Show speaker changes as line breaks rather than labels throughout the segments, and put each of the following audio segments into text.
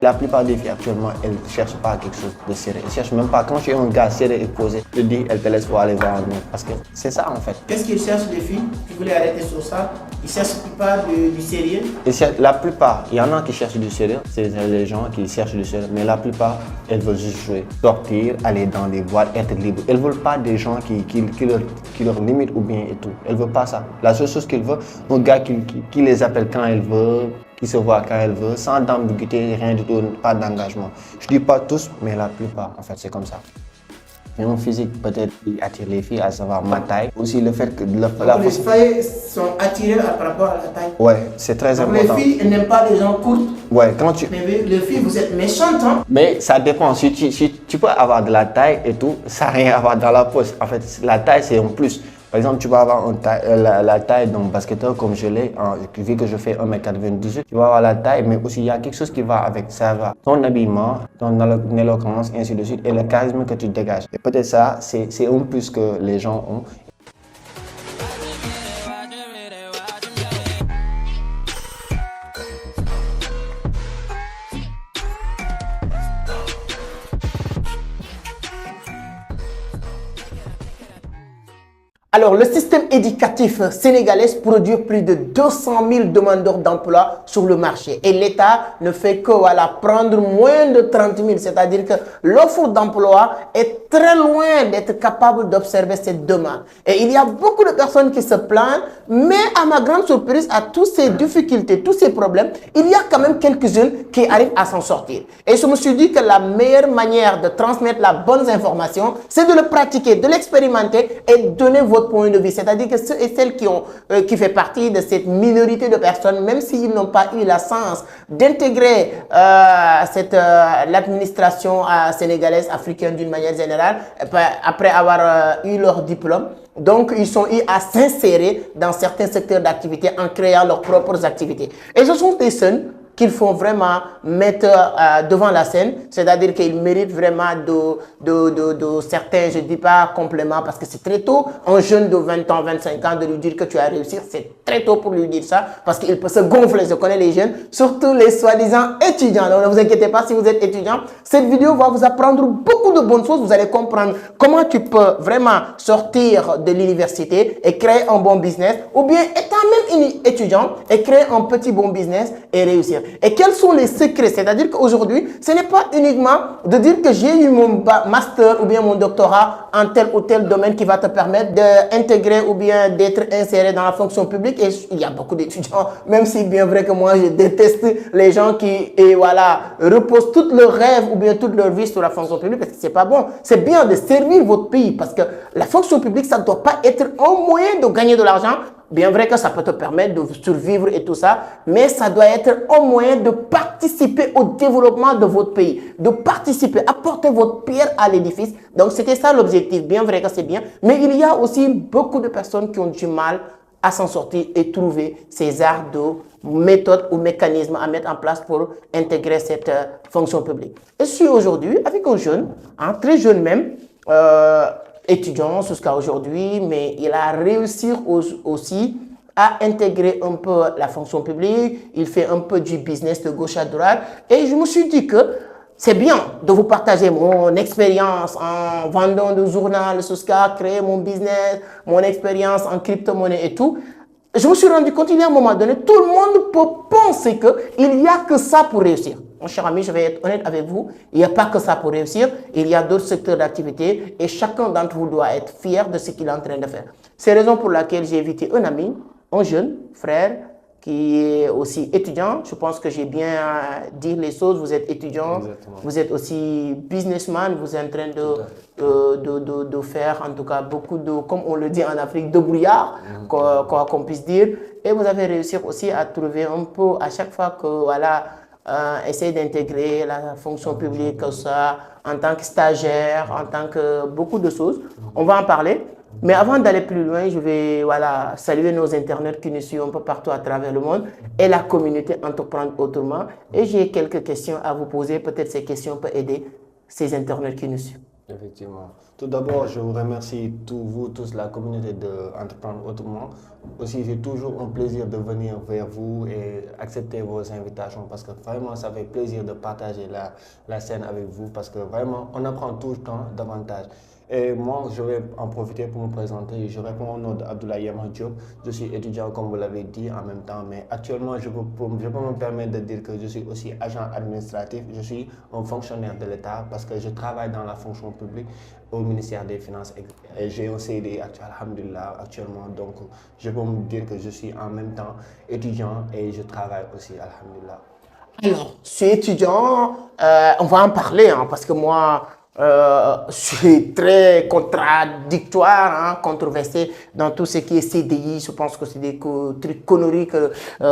La plupart des filles actuellement, elles ne cherchent pas quelque chose de sérieux. Elles ne cherchent même pas. Quand tu es un gars sérieux et posé, tu te dis, elles te laissent pour aller voir un autre. Parce que c'est ça en fait.
Qu'est-ce qu'ils cherchent les filles? Tu voulais arrêter sur ça. Ils cherchent pas du sérieux.
La plupart, il y en a qui cherchent du sérieux. C'est les gens qui cherchent du sérieux. Mais la plupart, elles veulent juste jouer, sortir, aller dans des boîtes, être libre. Elles ne veulent pas des gens qui leur limitent ou bien et tout. Elles ne veulent pas ça. La seule chose qu'elles veulent, un gars qui les appelle quand elles veulent, qui se voit quand elle veut, sans ambiguïté, rien du tout, pas d'engagement. Je dis pas tous, mais la plupart, en fait, c'est comme ça. Et mon physique, peut-être, il attire les filles, à savoir ma taille. Aussi le fait que...
Les filles sont attirées par rapport à la taille.
Ouais, c'est très important.
Les filles n'aiment pas les gens courts.
Ouais, quand tu...
Mais les filles, vous êtes méchantes, hein.
Mais ça dépend. Si tu peux avoir de la taille et tout, ça n'a rien à voir dans la pose. En fait, la taille, c'est un plus. Par exemple, tu vas avoir la taille d'un basketteur comme je l'ai, vu que je fais 1m98, tu vas avoir la taille, mais aussi il y a quelque chose qui va avec ça, ton habillement, ton éloquence, ainsi de suite, et le charisme que tu dégages. Et peut-être ça, c'est un plus que les gens ont.
Alors, le système éducatif sénégalais produit plus de 200 000 demandeurs d'emploi sur le marché. Et l'État ne fait que prendre moins de 30 000. C'est-à-dire que l'offre d'emploi est très loin d'être capable d'observer cette demande. Et il y a beaucoup de personnes qui se plaignent, mais à ma grande surprise, à toutes ces difficultés, tous ces problèmes, il y a quand même quelques jeunes qui arrivent à s'en sortir. Et je me suis dit que la meilleure manière de transmettre la bonne information, c'est de le pratiquer, de l'expérimenter et de donner votre point de vue. C'est-à-dire que ceux et celles qui font partie de cette minorité de personnes, même s'ils n'ont pas eu la chance d'intégrer l'administration sénégalaise, africaine d'une manière générale, après avoir eu leur diplôme, donc ils sont eu à s'insérer dans certains secteurs d'activité en créant leurs propres activités. Et ce sont des jeunes qu'il faut vraiment mettre devant la scène, c'est-à-dire qu'ils méritent vraiment de certains, je ne dis pas compléments, parce que c'est très tôt, un jeune de 20 ans, 25 ans, de lui dire que tu as réussi, c'est très tôt pour lui dire ça, parce qu'il peut se gonfler, je connais les jeunes, surtout les soi-disant étudiants. Donc ne vous inquiétez pas si vous êtes étudiant, cette vidéo va vous apprendre beaucoup de bonnes choses, vous allez comprendre comment tu peux vraiment sortir de l'université et créer un bon business, ou bien étant même étudiant et créer un petit bon business et réussir. Et quels sont les secrets? C'est-à-dire qu'aujourd'hui, ce n'est pas uniquement de dire que j'ai eu mon master ou bien mon doctorat en tel ou tel domaine qui va te permettre d'intégrer ou bien d'être inséré dans la fonction publique. Et il y a beaucoup d'étudiants, même si bien vrai que moi je déteste les gens qui reposent tous leurs rêves ou bien toute leur vie sur la fonction publique, parce que c'est pas bon. C'est bien de servir votre pays, parce que la fonction publique, ça ne doit pas être un moyen de gagner de l'argent. Bien vrai que ça peut te permettre de survivre et tout ça, mais ça doit être un moyen de participer au développement de votre pays, de participer, apporter votre pierre à l'édifice. Donc c'était ça l'objectif. Bien vrai que c'est bien, mais il y a aussi beaucoup de personnes qui ont du mal à s'en sortir et trouver ces arts de méthodes ou mécanismes à mettre en place pour intégrer cette fonction publique. Et je suis aujourd'hui avec un jeune, très jeune même, étudiant jusqu'à aujourd'hui, mais il a réussi aussi à intégrer un peu la fonction publique, il fait un peu du business de gauche à droite, et je me suis dit que c'est bien de vous partager mon expérience en vendant du journal jusqu'à créer mon business, mon expérience en crypto-monnaie et tout. Je me suis rendu compte, il y a un moment donné, tout le monde peut penser qu'il n'y a que ça pour réussir. Mon cher ami, je vais être honnête avec vous, il n'y a pas que ça pour réussir, il y a d'autres secteurs d'activité et chacun d'entre vous doit être fier de ce qu'il est en train de faire. C'est la raison pour laquelle j'ai invité un ami, un jeune frère qui est aussi étudiant. Je pense que j'ai bien dit les choses, vous êtes étudiant, exactement. Vous êtes aussi businessman, vous êtes en train de faire en tout cas beaucoup de, comme on le dit en Afrique, de brouillard, qu'on puisse dire. Et vous avez réussi aussi à trouver un peu à chaque fois que essayer d'intégrer la fonction publique, que ça, en tant que stagiaire, en tant que beaucoup de choses. On va en parler. Mais avant d'aller plus loin, je vais saluer nos internautes qui nous suivent un peu partout à travers le monde et la communauté Entreprendre Autrement. Et j'ai quelques questions à vous poser. Peut-être ces questions peuvent aider ces internautes qui nous suivent.
Effectivement. Tout d'abord, je vous remercie vous tous, la communauté d'Entreprendre Autrement. Aussi, c'est toujours un plaisir de venir vers vous et accepter vos invitations parce que vraiment, ça fait plaisir de partager la scène avec vous parce que vraiment, on apprend tout le temps davantage. Et moi, je vais en profiter pour me présenter. Je réponds au nom d'Abdoulaye Yamar Diop. Je suis étudiant, comme vous l'avez dit, en même temps. Mais actuellement, je peux me permettre de dire que je suis aussi agent administratif. Je suis un fonctionnaire de l'État parce que je travaille dans la fonction publique au ministère des Finances. Et j'ai un CDI alhamdulillah, actuellement. Donc, je peux me dire que je suis en même temps étudiant et je travaille aussi, alhamdulillah.
Alors, je suis étudiant, on va en parler, hein, parce que moi, je suis très contradictoire, hein, controversé dans tout ce qui est CDI. Je pense que c'est des trucs conneries que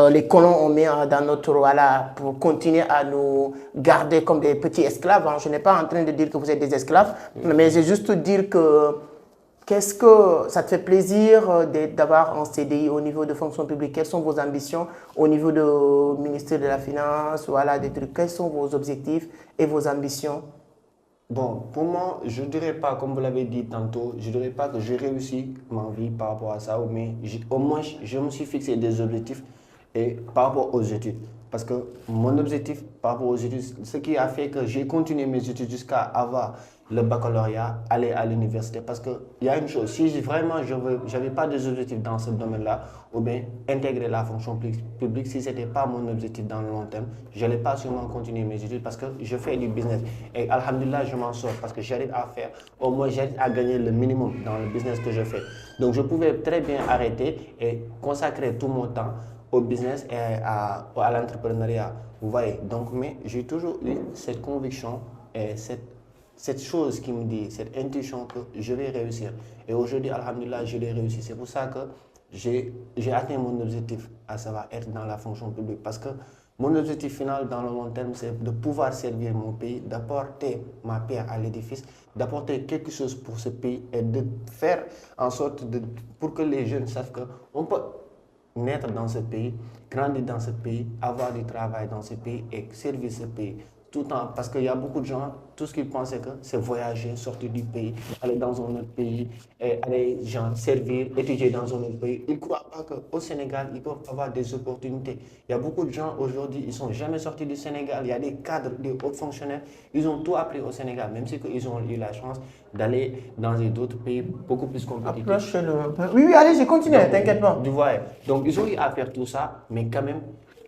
les colons ont mis dans notre voilà, pour continuer à nous garder comme des petits esclaves. Hein. Je n'ai pas en train de dire que vous êtes des esclaves, mais c'est juste dire que qu'est-ce que ça te fait plaisir d'avoir un CDI au niveau de fonction publique? Quelles sont vos ambitions au niveau du ministère de la Finance? Voilà, des trucs. Quels sont vos objectifs et vos ambitions?
Bon, pour moi, je ne dirais pas, comme vous l'avez dit tantôt, je ne dirais pas que j'ai réussi ma vie par rapport à ça, mais au moins, je me suis fixé des objectifs et par rapport aux études. Parce que mon objectif par rapport aux études, ce qui a fait que j'ai continué mes études jusqu'à avoir le baccalauréat, aller à l'université. Parce qu'il y a une chose, si vraiment je n'avais pas des objectifs dans ce domaine-là, ou bien intégrer la fonction publique, si ce n'était pas mon objectif dans le long terme, je n'allais pas sûrement continuer mes études parce que je fais du business. Et alhamdulillah, je m'en sors parce que j'arrive à faire, au moins j'arrive à gagner le minimum dans le business que je fais. Donc je pouvais très bien arrêter et consacrer tout mon temps au business et à l'entrepreneuriat. Vous voyez, donc, mais j'ai toujours eu cette conviction et cette chose qui me dit, cette intuition que je vais réussir. Et aujourd'hui, alhamdulillah, je l'ai réussi. C'est pour ça que j'ai atteint mon objectif, à savoir être dans la fonction publique. Parce que mon objectif final dans le long terme, c'est de pouvoir servir mon pays, d'apporter ma pierre à l'édifice, d'apporter quelque chose pour ce pays et de faire en sorte pour que les jeunes savent qu'on peut naître dans ce pays, grandir dans ce pays, avoir du travail dans ce pays et servir ce pays. Tout le temps, parce qu'il y a beaucoup de gens, tout ce qu'ils pensaient que c'est voyager, sortir du pays, aller dans un autre pays, et aller genre, servir, étudier dans un autre pays. Ils ne croient pas qu'au Sénégal, ils peuvent avoir des opportunités. Il y a beaucoup de gens aujourd'hui, ils ne sont jamais sortis du Sénégal. Il y a des cadres, des hauts fonctionnaires, ils ont tout appris au Sénégal, même si ils ont eu la chance d'aller dans d'autres pays beaucoup plus compétitifs.
Approche-le un peu. Oui, oui, allez, j'ai continué, t'inquiète pas.
Tu vois, donc ils ont eu à faire tout ça, mais quand même,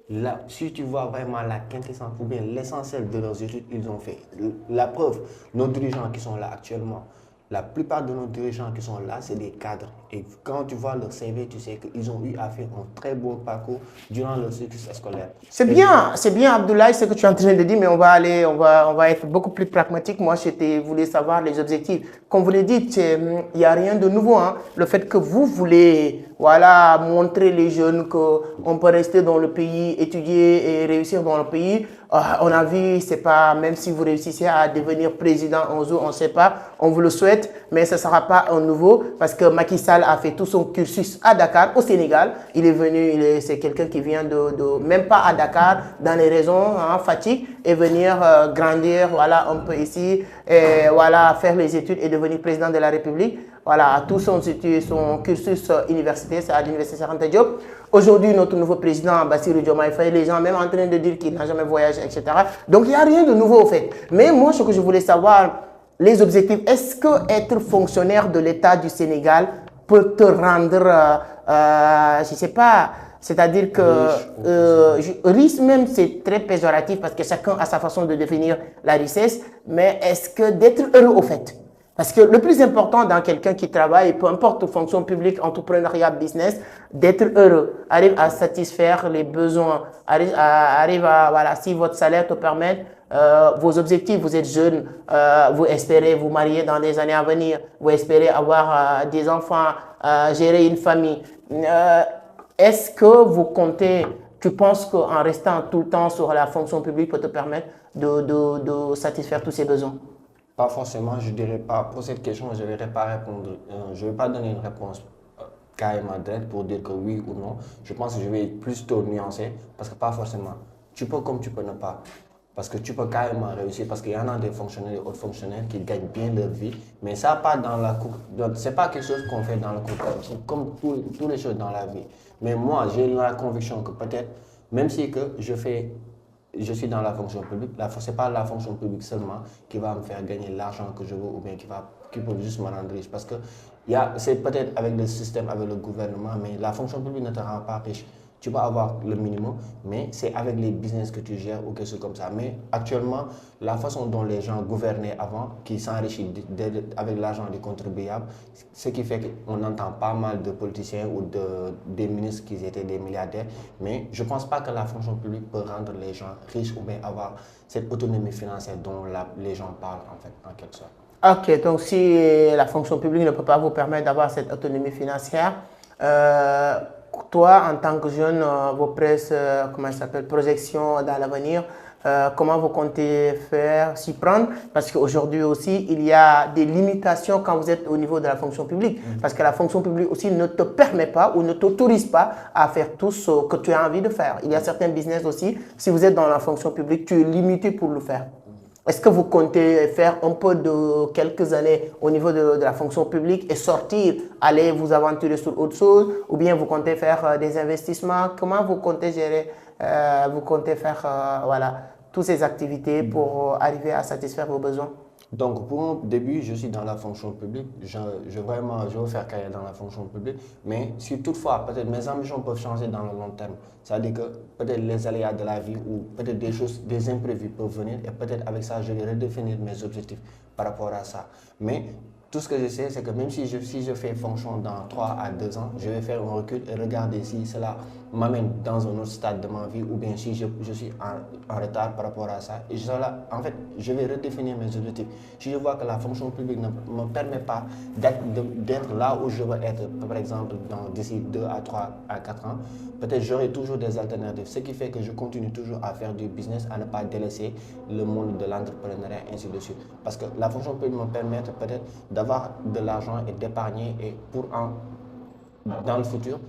là, si tu vois vraiment la quintessence ou bien l'essentiel de leurs études, ils ont fait. La preuve, nos dirigeants qui sont là actuellement, la plupart de nos dirigeants qui sont là, c'est des cadres. Et quand tu vois leur CV, tu sais qu'ils ont eu à faire un très beau parcours durant leur cycle scolaire.
C'est bien Abdoulaye, ce que tu es en train de dire, mais on va être beaucoup plus pragmatique. Moi, je voulais savoir les objectifs. Comme vous le dites, il n'y a rien de nouveau. Hein. Le fait que vous voulez, voilà, montrer les jeunes qu'on peut rester dans le pays, étudier et réussir dans le pays. On a vu, c'est pas, même si vous réussissez à devenir président un jour, on ne sait pas, on vous le souhaite, mais ce ne sera pas un nouveau parce que Macky Sall a fait tout son cursus à Dakar, au Sénégal. Il est venu, c'est quelqu'un qui vient même pas à Dakar, dans les régions, hein, Fatick, et venir grandir, voilà, un peu ici, et voilà, faire les études et devenir président de la République. Voilà, tout son cursus universitaire, c'est à l'université Cheikh Anta Diop. Aujourd'hui, notre nouveau président, Bassirou Diomaye Faye, les gens même en train de dire qu'il n'a jamais voyagé, etc. Donc, il n'y a rien de nouveau au fait. Mais moi, ce que je voulais savoir, les objectifs, est-ce que être fonctionnaire de l'État du Sénégal peut te rendre, je ne sais pas, c'est-à-dire que riche même, c'est très péjoratif parce que chacun a sa façon de définir la richesse, mais est-ce que d'être heureux au fait? Parce que le plus important dans quelqu'un qui travaille, peu importe fonction publique, entrepreneuriat, business, d'être heureux, arrive à satisfaire les besoins, arrive à, voilà, si votre salaire te permet, vos objectifs, vous êtes jeune, vous espérez vous marier dans les années à venir, vous espérez avoir des enfants, gérer une famille. Est-ce que vous comptez, tu penses qu'en restant tout le temps sur la fonction publique peut te permettre de satisfaire tous ces besoins?
Pas forcément, je dirais pas. Pour cette question, je ne vais pas répondre. Je ne vais pas donner une réponse carrément directe pour dire que oui ou non. Je pense que je vais plus tôt nuancer parce que pas forcément. Tu peux comme tu peux ne pas. Parce que tu peux carrément réussir, parce qu'il y en a des fonctionnaires, des hauts fonctionnaires qui gagnent bien leur vie, mais ça pas dans la cour. C'est pas quelque chose qu'on fait dans le court terme, c'est comme toutes les choses dans la vie. Mais moi, j'ai la conviction que peut-être, même si que je suis dans la fonction publique, ce n'est pas la fonction publique seulement qui va me faire gagner l'argent que je veux ou bien qui peut juste me rendre riche. Parce que c'est peut-être avec le système, avec le gouvernement, mais la fonction publique ne te rend pas riche. Tu vas avoir le minimum, mais c'est avec les business que tu gères ou quelque chose comme ça. Mais actuellement, la façon dont les gens gouvernaient avant, qui s'enrichissent avec l'argent des contribuables, ce qui fait qu'on entend pas mal de politiciens ou des ministres qui étaient des milliardaires. Mais je ne pense pas que la fonction publique peut rendre les gens riches ou bien avoir cette autonomie financière dont les gens parlent en fait, en quelque sorte.
Ok, donc si la fonction publique ne peut pas vous permettre d'avoir cette autonomie financière, toi, en tant que jeune, vos projections dans l'avenir, comment vous comptez faire, s'y prendre? Parce qu'aujourd'hui aussi, il y a des limitations quand vous êtes au niveau de la fonction publique. Parce que la fonction publique aussi ne te permet pas ou ne t'autorise pas à faire tout ce que tu as envie de faire. Il y a certains business aussi, si vous êtes dans la fonction publique, tu es limité pour le faire. Est-ce que vous comptez faire un peu de quelques années au niveau de la fonction publique et sortir, aller vous aventurer sur autre chose, ou bien vous comptez faire des investissements? Comment vous comptez gérer, vous comptez faire voilà, toutes ces activités pour arriver à satisfaire vos besoins?
Donc, pour mon début, je suis dans la fonction publique. Je veux faire carrière dans la fonction publique. Mais si toutefois, peut-être mes ambitions peuvent changer dans le long terme. C'est-à-dire que peut-être les aléas de la vie ou peut-être des imprévus peuvent venir. Et peut-être avec ça, je vais redéfinir mes objectifs par rapport à ça. Mais tout ce que je sais, c'est que même si je fais fonction dans 3 à 2 ans, je vais faire un recul et regarder si cela m'amène dans un autre stade de ma vie ou bien si je suis en retard par rapport à ça. Et en fait, je vais redéfinir mes objectifs. Si je vois que la fonction publique ne me permet pas d'être là où je veux être, par exemple, d'ici 2 à 3 à 4 ans, peut-être j'aurai toujours des alternatives. Ce qui fait que je continue toujours à faire du business, à ne pas délaisser le monde de l'entrepreneuriat, ainsi de suite. Parce que la fonction publique me permet peut-être d'avoir de l'argent et d'épargner et dans le futur,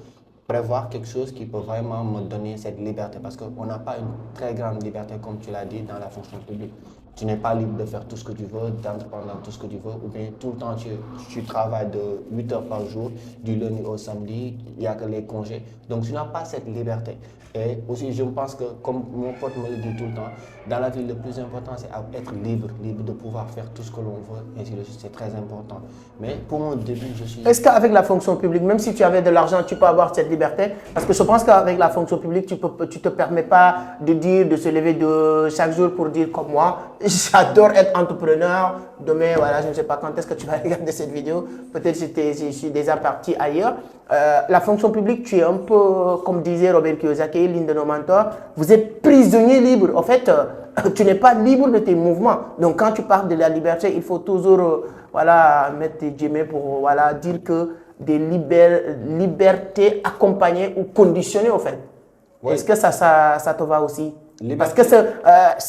prévoir quelque chose qui peut vraiment me donner cette liberté. Parce qu'on n'a pas une très grande liberté, comme tu l'as dit, dans la fonction publique. Tu n'es pas libre de faire tout ce que tu veux, d'entreprendre tout ce que tu veux, ou bien tout le temps tu travailles de 8 heures par jour, du lundi au samedi, il n'y a que les congés. Donc tu n'as pas cette liberté. Et aussi, je pense que, comme mon pote me le dit tout le temps, dans la vie, le plus important, c'est être libre de pouvoir faire tout ce que l'on veut, et ainsi de suite, c'est très important. Mais pour mon début, je suis...
Est-ce qu'avec la fonction publique, même si tu avais de l'argent, tu peux avoir cette liberté? Parce que je pense qu'avec la fonction publique, tu ne te permets pas de se lever chaque jour pour dire comme moi, j'adore être entrepreneur. Demain, voilà, je ne sais pas quand est-ce que tu vas regarder cette vidéo. Peut-être que je suis déjà parti ailleurs. La fonction publique, tu es un peu, comme disait Robert Kiyosaki, l'un de nos mentors, vous êtes prisonnier libre. En fait, tu n'es pas libre de tes mouvements. Donc, quand tu parles de la liberté, il faut toujours mettre tes guillemets pour dire que des libertés accompagnées ou conditionnées, en fait. Oui. Est-ce que ça te va aussi? Liberté. Parce que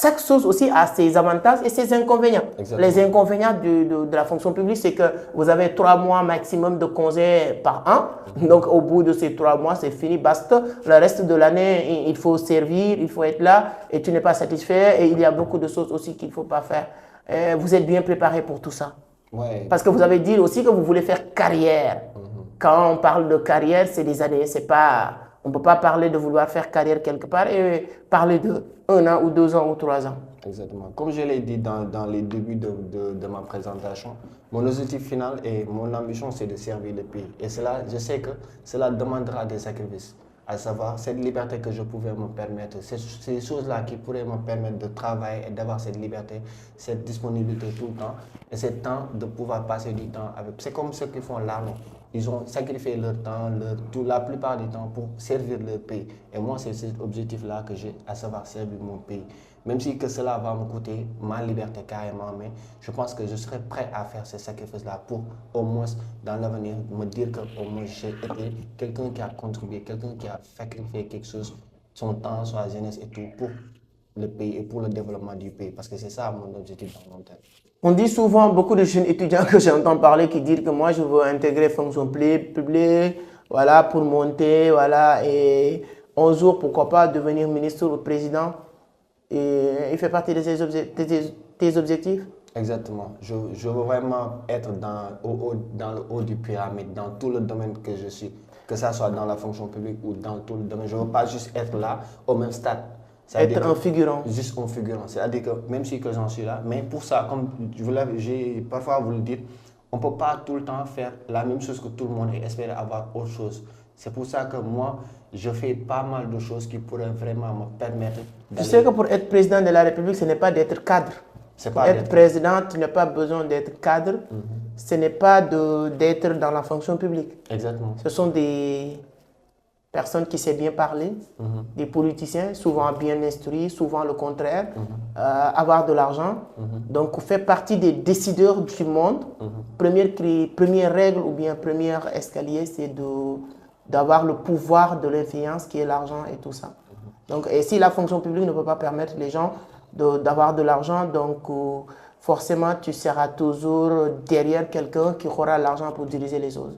chaque chose aussi a ses avantages et ses inconvénients. Exactement. Les inconvénients de la fonction publique, c'est que vous avez 3 mois maximum de congés par an. Donc, au bout de ces 3 mois, c'est fini, basta. Le reste de l'année, il faut servir, il faut être là et tu n'es pas satisfait. Et il y a beaucoup de choses aussi qu'il ne faut pas faire. Vous êtes bien préparé pour tout ça. Ouais. Parce que vous avez dit aussi que vous voulez faire carrière. Quand on parle de carrière, c'est des années, c'est pas... On ne peut pas parler de vouloir faire carrière quelque part et parler de 1 an ou 2 ans ou 3 ans.
Exactement. Comme je l'ai dit dans les débuts de ma présentation, mon objectif final et mon ambition, c'est de servir le pays. Et cela, je sais que cela demandera des sacrifices. À savoir, cette liberté que je pouvais me permettre, ces choses-là qui pourraient me permettre de travailler et d'avoir cette liberté, cette disponibilité tout le temps, et ce temps de pouvoir passer du temps avec. C'est comme ceux qui font l'armée. Ils ont sacrifié leur temps, la plupart du temps pour servir leur pays. Et moi, c'est cet objectif-là que j'ai, à savoir servir mon pays. Même si que cela va me coûter ma liberté carrément, mais je pense que je serai prêt à faire ces sacrifices-là pour au moins dans l'avenir me dire que au moins j'ai été quelqu'un qui a contribué, quelqu'un qui a sacrifié quelque chose, son temps, sa jeunesse et tout pour le pays et pour le développement du pays. Parce que c'est ça mon objectif dans mon temps.
On dit souvent, beaucoup de jeunes étudiants que j'entends parler qui disent que moi je veux intégrer fonction publique, voilà, pour monter, voilà, et un jour, pourquoi pas devenir ministre ou président. Et il fait partie de tes objectifs?
Exactement. Je veux vraiment être dans le haut du pyramide, dans tout le domaine que je suis, que ça soit dans la fonction publique ou dans tout le domaine. Je ne veux pas juste être là, au même stade.
Être un figurant.
Juste un figurant. C'est-à-dire que même si que j'en suis là, mais pour ça, comme j'ai parfois vous le dites, on ne peut pas tout le temps faire la même chose que tout le monde et espérer avoir autre chose. C'est pour ça que moi, je fais pas mal de choses qui pourraient vraiment me permettre
Tu
d'aller.
sais que pour être président de la République, ce n'est pas d'être cadre. Pour être président, tu n'as pas besoin d'être cadre. Ce n'est pas d'être dans la fonction publique.
Exactement.
Ce sont des personnes qui savent bien parler, des politiciens, souvent bien instruits, souvent le contraire, avoir de l'argent. Donc, faire partie des décideurs du monde. Première règle ou bien premier escalier, c'est d'avoir le pouvoir de l'influence qui est l'argent et tout ça. Donc, et si la fonction publique ne peut pas permettre les gens d'avoir de l'argent, donc forcément tu seras toujours derrière quelqu'un qui aura l'argent pour diriger les autres.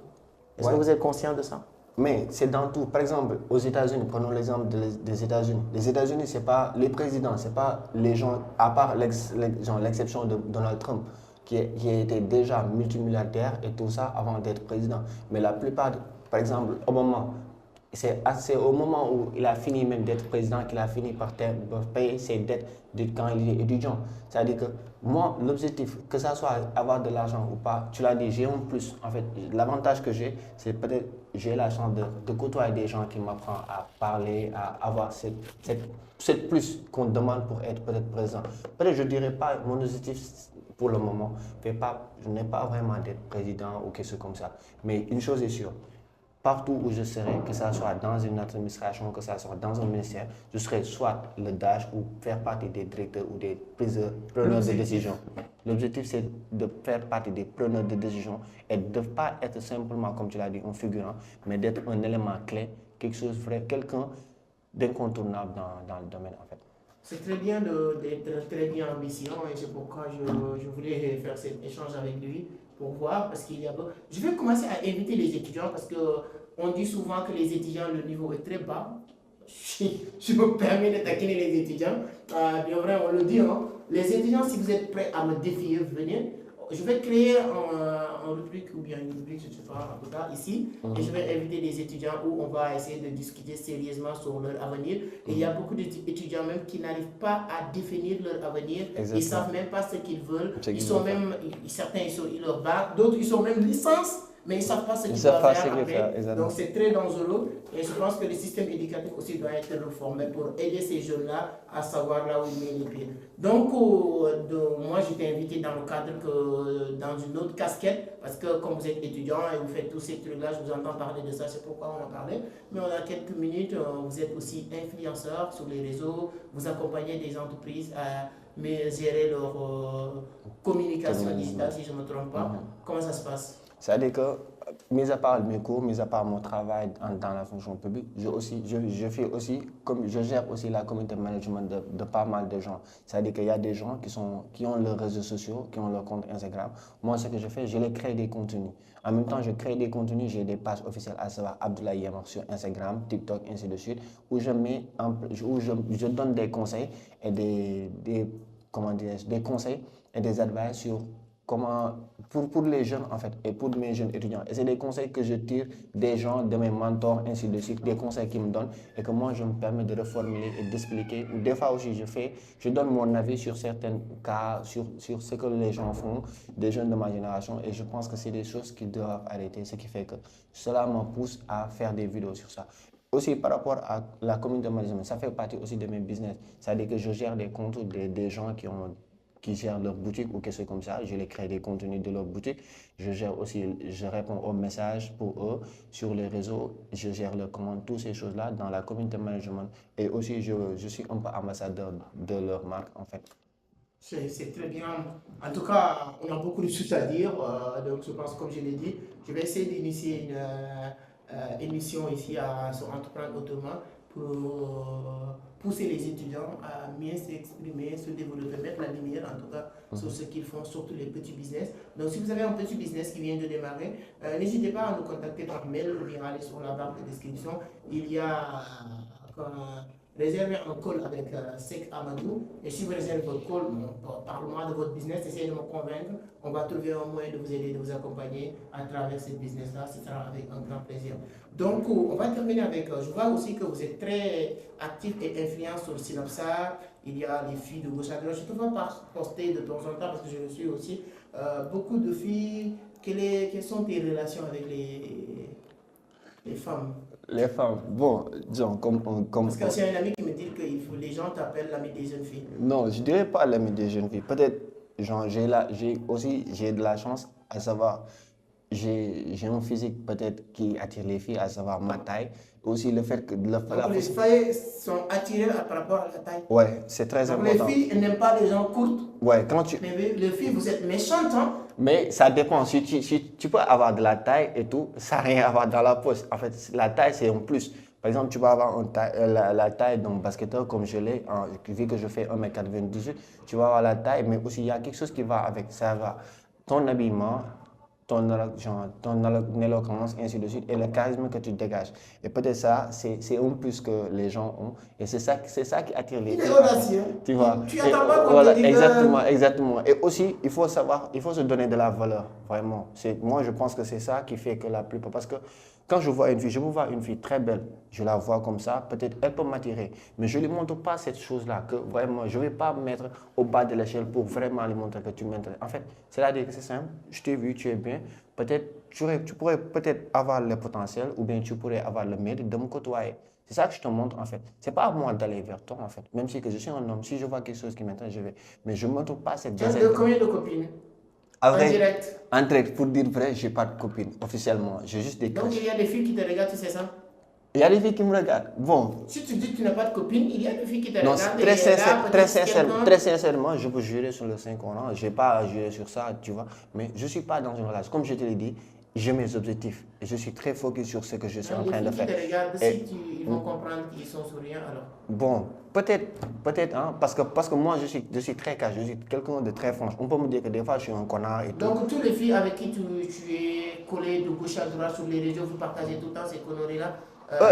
Est-ce que vous êtes conscient de ça?
Mais c'est dans tout. Par exemple, aux États-Unis, prenons l'exemple des États-Unis. Les États-Unis, c'est pas les présidents, c'est pas les gens, à part l'exception de Donald Trump, qui a été déjà multimilliardaire et tout ça avant d'être président. Mais la plupart, par exemple, Obama, c'est au moment où il a fini même d'être président qu'il a fini par payer ses dettes quand il est étudiant. C'est-à-dire que moi, l'objectif, que ça soit avoir de l'argent ou pas, tu l'as dit, j'ai un plus. En fait, l'avantage que j'ai, c'est peut-être j'ai la chance de côtoyer des gens qui m'apprennent à parler, à avoir cette plus qu'on demande pour être peut-être président. Peut-être je ne dirais pas mon objectif pour le moment, je n'ai pas vraiment d'être président ou quelque chose comme ça. Mais une chose est sûre. Partout où je serai, que ce soit dans une administration, que ce soit dans un ministère, je serai soit le DAGE ou faire partie des directeurs ou des preneurs de décision. L'objectif, c'est de faire partie des preneurs de décision et de ne pas être simplement, comme tu l'as dit, un figurant, mais d'être un élément clé, quelqu'un d'incontournable dans le domaine, en fait.
C'est très bien d'être très bien ambitieux et c'est pourquoi je voulais faire cet échange avec lui pour voir, parce qu'il y a... Je vais commencer à inviter les étudiants parce qu'on dit souvent que les étudiants, le niveau est très bas. Je me permets de taquiner les étudiants. Bien vrai, on le dit. Hein. Les étudiants, si vous êtes prêts à me défier, venez. Je vais créer une rubrique ou bien une rubrique, je ne sais pas, en tout cas ici, et je vais inviter des étudiants où on va essayer de discuter sérieusement sur leur avenir. Et il y a beaucoup d'étudiants même qui n'arrivent pas à définir leur avenir. Exactement. Ils ne savent même pas ce qu'ils veulent. Certains ils sont leur bac, d'autres ils sont même licence, mais ils ne savent pas ce qu'ils doivent faire après. Donc c'est très dangereux et je pense que le système éducatif aussi doit être réformé pour aider ces jeunes-là à savoir là où ils mettent les pieds. Donc moi j'étais invité dans le cadre dans une autre casquette parce que comme vous êtes étudiant et vous faites tous ces trucs-là, je vous entends parler de ça, c'est pourquoi on en parlait. Mais on a quelques minutes, vous êtes aussi influenceur sur les réseaux, vous accompagnez des entreprises à gérer leur communication digitale si je ne me trompe pas. Comment ça se passe?
C'est-à-dire que, mis à part mes cours, mis à part mon travail dans la fonction publique, je gère aussi la communauté management de pas mal de gens. C'est-à-dire qu'il y a des gens qui ont leurs réseaux sociaux, qui ont leur compte Instagram. Moi, ce que je fais, je les crée des contenus. En même temps, je crée des contenus, j'ai des pages officielles, à savoir Abdoulaye Yamar sur Instagram, TikTok, ainsi de suite, où je donne des conseils et des conseils et des advices sur comment, pour les jeunes en fait, et pour mes jeunes étudiants. Et c'est des conseils que je tire des gens, de mes mentors, ainsi de suite, des conseils qu'ils me donnent et que moi je me permets de reformuler et d'expliquer. Ou des fois aussi je donne mon avis sur certains cas, sur ce que les gens font, des jeunes de ma génération, et je pense que c'est des choses qui doivent arrêter, ce qui fait que cela me pousse à faire des vidéos sur ça. Aussi par rapport à la communauté management, ça fait partie aussi de mes business. C'est-à-dire que je gère des comptes des gens qui gèrent leur boutique ou quelque chose comme ça. Je les crée des contenus de leur boutique. Je réponds aux messages pour eux sur les réseaux. Je gère leurs commandes, toutes ces choses-là dans la communauté management. Et aussi, je suis un peu ambassadeur de leur marque en fait.
C'est très bien. En tout cas, on a beaucoup de choses à dire. Donc, je pense, comme je l'ai dit, je vais essayer d'initier une émission ici sur Entreprendre Autrement pour pousser les étudiants à mieux s'exprimer, se développer, mettre la lumière en tout cas sur ce qu'ils font, surtout les petits business. Donc si vous avez un petit business qui vient de démarrer, n'hésitez pas à nous contacter par mail ou bien aller sur la barre de description. Il y a réservez un call avec Sek Amadou. Et si vous réservez votre call, parlez-moi de votre business, essayez de me convaincre. On va trouver un moyen de vous aider, de vous accompagner à travers ce business-là. Ce sera avec un grand plaisir. Donc, on va terminer avec. Je vois aussi que vous êtes très actif et influent sur Synapsar. Il y a les filles de gauche à droite. Je ne peux pas poster de temps en temps parce que je le suis aussi. Beaucoup de filles. Quelles sont tes relations avec les femmes?
Les femmes, bon, disons,
Parce que c'est un ami qui me dit que les gens t'appellent l'ami des jeunes filles.
non, je dirais pas l'ami des jeunes filles. Peut-être, genre, j'ai de la chance à savoir, j'ai un physique peut-être qui attire les filles, à savoir ma taille. Aussi le fait que
Donc les filles sont attirées par rapport à la taille.
Ouais, c'est très
Donc
important.
les filles n'aiment pas les gens courtes.
Ouais,
Mais les filles, vous êtes méchantes, hein?
Mais ça dépend. Si tu peux avoir de la taille et tout, ça n'a rien à voir dans la poche. En fait, la taille, c'est un plus. Par exemple, tu peux avoir la taille d'un basketteur comme je l'ai, vu que je fais 1m98, tu vas avoir la taille, mais aussi il y a quelque chose qui va avec. Ça va. Ton habillement, ton éloquence, ainsi de suite, et le charisme que tu dégages. Et peut-être ça, c'est un plus que les gens ont. Et c'est ça qui attire les filles.
Il est audacieux.
Tu vois.
Tu attends pas qu'on
Voilà,
te dise
exactement. Et aussi, il faut savoir, il faut se donner de la valeur, vraiment. Moi, je pense que c'est ça qui fait que la plupart, parce que quand je vois une fille, je peux voir une fille très belle, je la vois comme ça, peut-être elle peut m'attirer, mais je ne lui montre pas cette chose-là, que vraiment, je ne vais pas me mettre au bas de l'échelle pour vraiment lui montrer que tu m'intéresses. En fait, c'est-à-dire que c'est simple, je t'ai vu, tu es bien, peut-être, tu pourrais peut-être avoir le potentiel ou bien tu pourrais avoir le mérite de me côtoyer. C'est ça que je te montre en fait. C'est pas à moi d'aller vers toi en fait. Même si que je suis un homme, si je vois quelque chose qui m'intéresse, je vais. Mais je ne montre pas cette
Tu as combien de copines? En direct?
En direct, pour dire vrai, je n'ai pas de copine officiellement. J'ai juste des
Donc
crushes.
il y a des filles qui te regardent, tu sais ça?
Il y a des filles qui me regardent. Bon.
Si tu dis que tu n'as pas de copine, il y a des filles qui te
Non,
regardent.
très sincèrement, je peux jurer sur le Saint-Coran. Je n'ai pas à jurer sur ça, tu vois. Mais je ne suis pas dans une relation. Comme je te l'ai dit, j'ai mes objectifs. Et je suis très focus sur ce que je suis en train de faire.
Les filles qui te regardent, si ils vont comprendre qu'ils sont souriants, alors.
Bon, peut-être, hein, parce que moi, je suis très cash, je suis quelqu'un de très franc. On peut me dire que des fois, je suis un connard et tout.
Donc, toutes les filles avec qui tu es collé de gauche à droite sur les réseaux, vous partagez tout le temps ces conneries-là,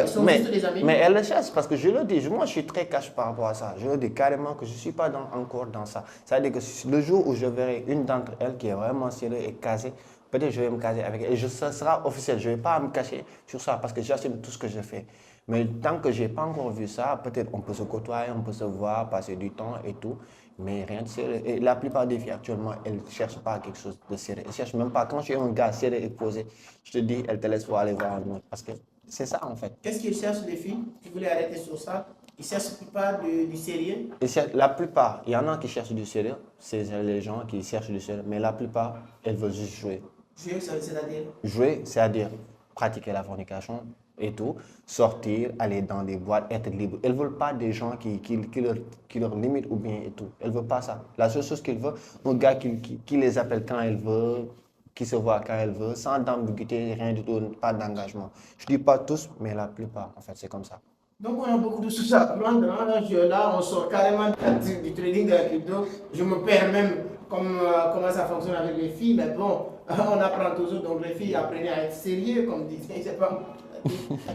ils sont juste des amis?
Mais elle le cherche parce que je le dis, moi je suis très cash par rapport à ça. Je le dis carrément que je ne suis pas encore dans ça. C'est-à-dire que le jour où je verrai une d'entre elles qui est vraiment sérieuse et casée, peut-être je vais me caser avec elle. Et ça sera officiel. Je ne vais pas me cacher sur ça parce que j'assume tout ce que je fais. Mais tant que je n'ai pas encore vu ça, peut-être on peut se côtoyer, on peut se voir, passer du temps et tout. Mais rien de sérieux. Et la plupart des filles actuellement, elles ne cherchent pas quelque chose de sérieux. Elles ne cherchent même pas. Quand tu es un gars sérieux et posé, je te dis, elles te laissent pour aller voir un autre. Parce que c'est ça en fait.
Qu'est-ce qu'ils cherchent les filles? Tu voulais arrêter sur ça. Ils cherchent pas du sérieux?
La plupart, il y en a qui cherchent du sérieux. C'est les gens qui cherchent du sérieux. Mais la plupart, elles veulent juste jouer.
Jouer, c'est-à-dire?
Jouer, c'est-à-dire pratiquer la fornication et tout, sortir, aller dans des boîtes, être libre. Elles ne veulent pas des gens qui leur limitent ou bien et tout. Elles ne veulent pas ça. La seule chose qu'elles veulent, un gars qui les appelle quand elle veut, qui se voit quand elle veut, sans ambiguïté, rien du tout, pas d'engagement. Je ne dis pas tous, mais la plupart, en fait, c'est comme ça.
Donc on a beaucoup de choses à apprendre. Là, on sort carrément du trading de la crypto. Je me perds même comment ça fonctionne avec les filles. Mais bon, on apprend toujours. Donc les filles apprenaient à être sérieux, comme disait, je sais pas,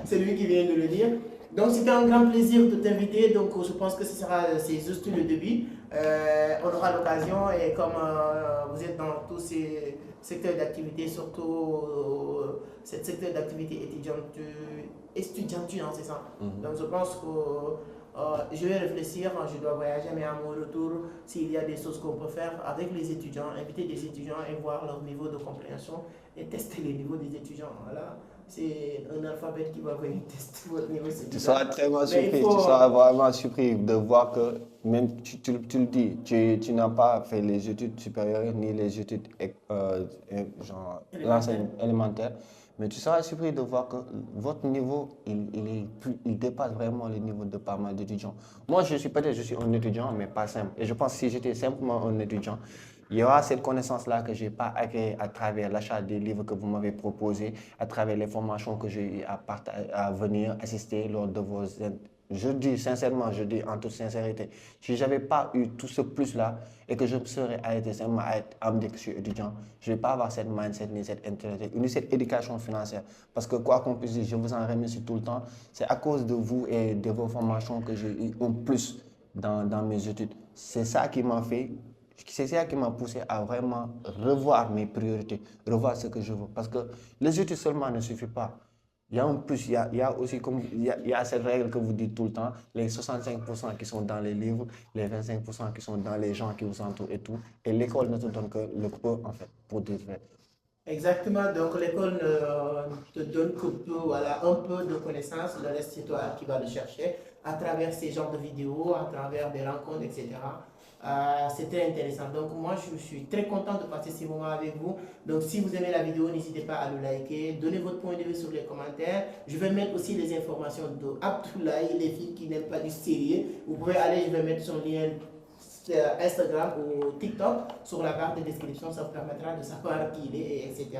c'est lui qui vient de le dire. Donc c'était un grand plaisir de t'inviter. Donc je pense que c'est juste le début. On aura l'occasion et comme vous êtes dans tous ces secteurs d'activité, surtout ce secteur d'activité estudiantine, hein, c'est ça. Donc je pense que je vais réfléchir, je dois voyager, mais à mon retour, s'il y a des choses qu'on peut faire avec les étudiants, inviter des étudiants et voir leur niveau de compréhension et tester les niveaux des étudiants. Voilà. C'est un alphabet qui va venir tester votre niveau.
Tu seras très surpris, tu seras vraiment surpris de voir que, même tu le dis, tu n'as pas fait les études supérieures ni les études l'enseignement élémentaire, mais tu seras surpris de voir que votre niveau, il dépasse vraiment le niveau de pas mal d'étudiants. Moi, je suis un étudiant, mais pas simple. Et je pense que si j'étais simplement un étudiant, il y aura cette connaissance-là que je n'ai pas acquis à travers l'achat des livres que vous m'avez proposés, à travers les formations que j'ai eu à venir assister lors de vos je dis sincèrement, je dis en toute sincérité, si j'avais pas eu tout ce plus-là et que je me serais arrêté seulement à me dire que je suis étudiant, je ne vais pas avoir cette mindset, ni cette intelligence, ni cette éducation financière. Parce que quoi qu'on puisse dire, je vous en remercie tout le temps. C'est à cause de vous et de vos formations que j'ai eu un plus dans mes études. C'est ça qui m'a fait, c'est ça qui m'a poussé à vraiment revoir mes priorités, revoir ce que je veux. Parce que les études seulement ne suffisent pas. Il y a un plus, il y a aussi comme, il y a cette règle que vous dites tout le temps, les 65% qui sont dans les livres, les 25% qui sont dans les gens qui vous entourent et tout. Et l'école ne te donne que le peu, en fait, pour dire vrai.
Exactement, donc l'école ne te donne que peu, voilà, un peu de connaissances, le reste c'est toi qui vas le chercher à travers ces genres de vidéos, à travers des rencontres, etc. C'est très intéressant. Donc moi je suis très content de passer ces moments avec vous. Donc si vous aimez la vidéo, n'hésitez pas à le liker, donnez votre point de vue sur les commentaires. Je vais mettre aussi les informations de Abdoulaye, les filles qui n'aiment pas du sérieux. Vous pouvez aller, je vais mettre son lien Instagram ou TikTok sur la barre de description, ça vous permettra de savoir qui il est, etc.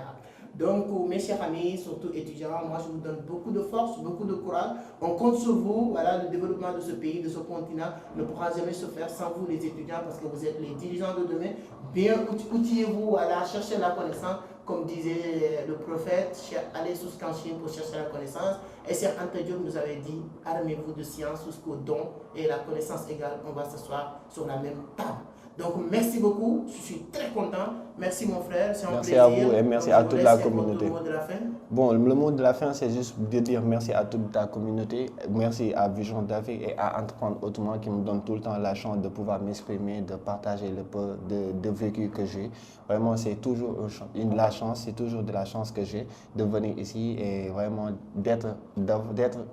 Donc, mes chers amis, surtout étudiants, moi je vous donne beaucoup de force, beaucoup de courage. On compte sur vous. Voilà, le développement de ce pays, de ce continent ne pourra jamais se faire sans vous, les étudiants, parce que vous êtes les dirigeants de demain. Bien outillez-vous, voilà, cherchez la connaissance. Comme disait le prophète, allez sous Kanchine pour chercher la connaissance. Et Cheikh Anta Diop nous avait dit, armez-vous de science jusqu'au don et la connaissance égale, on va s'asseoir sur la même table. Donc merci beaucoup, je suis très content. Merci mon frère, c'est un plaisir.
Merci à vous et merci à toute la communauté.
Le mot de la fin.
Bon, le mot de la fin, c'est juste de dire merci à toute ta communauté, merci à Vision d'Afrique et à Entreprendre Autrement qui me donne tout le temps la chance de pouvoir m'exprimer, de partager le peu de vécu que j'ai. Vraiment, c'est toujours la chance, c'est toujours de la chance que j'ai de venir ici et vraiment d'être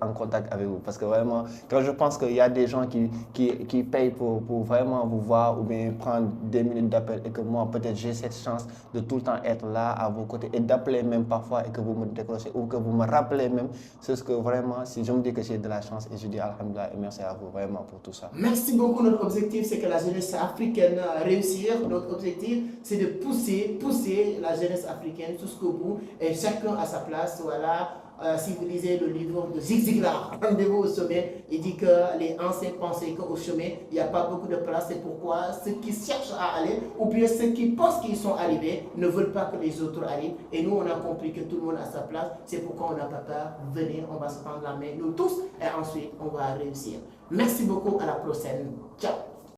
en contact avec vous. Parce que vraiment, quand je pense qu'il y a des gens qui payent pour vraiment vous voir ou bien prendre des minutes d'appel et que moi, peut-être j'ai cette chance de tout le temps être là à vos côtés et d'appeler même parfois et que vous me décrochez ou que vous me rappelez même, c'est ce que vraiment, si je me dis que j'ai de la chance et je dis alhamdoulilah et merci à vous vraiment pour tout ça.
Merci beaucoup. Notre objectif, c'est que la jeunesse africaine réussisse. Notre objectif, c'est de pousser la jeunesse africaine jusqu'au bout et chacun à sa place. Voilà. Si vous lisez le livre de Zig Ziglar, Rendez-vous au sommet, il dit que les anciens pensaient qu'au sommet, il n'y a pas beaucoup de place. C'est pourquoi ceux qui cherchent à aller, ou bien ceux qui pensent qu'ils sont arrivés, ne veulent pas que les autres arrivent. Et nous, on a compris que tout le monde a sa place. C'est pourquoi on n'a pas peur. Venez, on va se prendre la main, nous tous, et ensuite, on va réussir. Merci beaucoup. À la prochaine. Ciao.